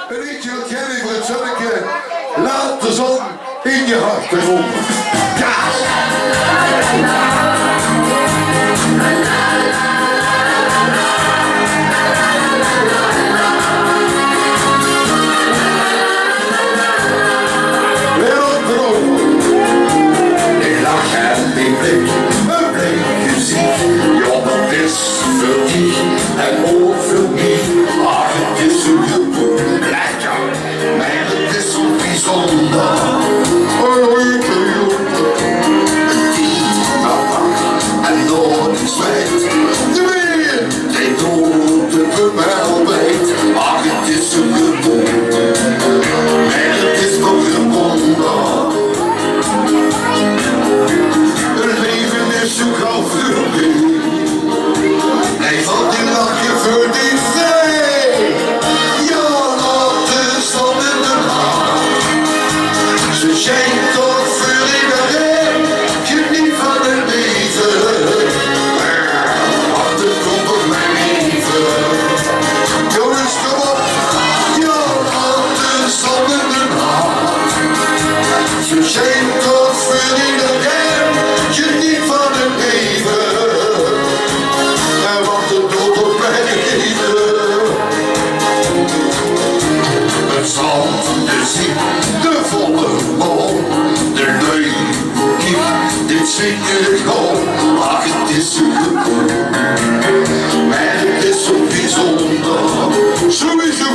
Een liedje wat jij weer voor het zonnetje. Laat de zon in je hart komen. Ja! Een bleek gezicht, ja dat is veel die en ook veel meer. Maar het is een heel lekker, maar het is zo bijzonder. Een kind dat lacht en nooit iets weet. De weer, die doet het wel weet. Maar het is een heel maar het is toch een wonder. Zo gauw veel meer. Nee, wat die lach je voor die zee. Ja, laat de zon in de nacht. Ze schenkt toch voor iedereen. Geniet van het leven. Wacht, het komt op mijn leven. Jongens, kom op. Ja, laat de zon in de nacht. Ze schenkt toch voor iedereen. Geniet van het leven. En wacht het dood op mijn leven. Het zand, de ziek, de volle bol, de leuk, dit zing ik al. Ach, het is zo goed. Maar het is zo bijzonder. Sowieso.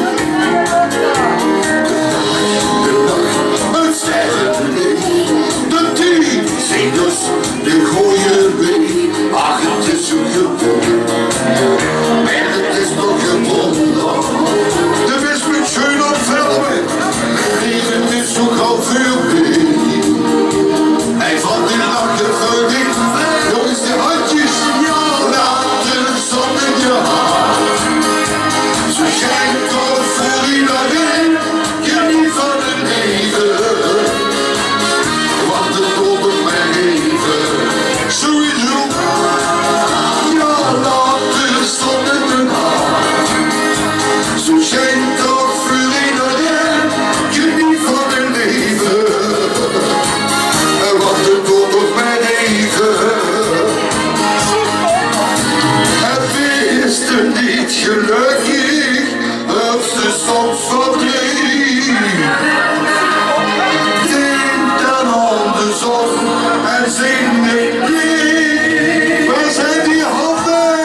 De dag, het sterrenlicht, de tien, zing dus de gooie weg. Ach, het is zo goed. Maar het is nog een wonder. De wist met schön op velden. Leven is zo gauw veel meer. Hij valt in nacht voor dit. Nog eens de handjes. Ja, laat de zon in je hart. Ze schijnt toch voor iedereen. Geniet van het leven. Want het komt op mijn leven. Sowieso. Ja, laat de zon in de nacht. Zo schijnt toch voor iedereen. Geniet van het leven. Want het komt op mijn leven. Het is er niet gelukkig als de zon verdriet. Denk dan aan de zon en zing ik lief. Waar zijn die handen?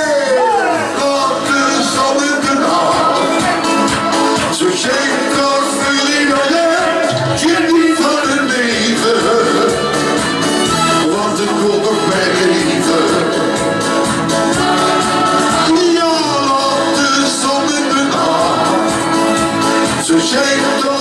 Laat de zon in de nacht. Zo schenkt toch voor iedereen. Geniet van het leven. Want het komt op mijn leven. Ja, laat de zon in de nacht. Zo schijnt toch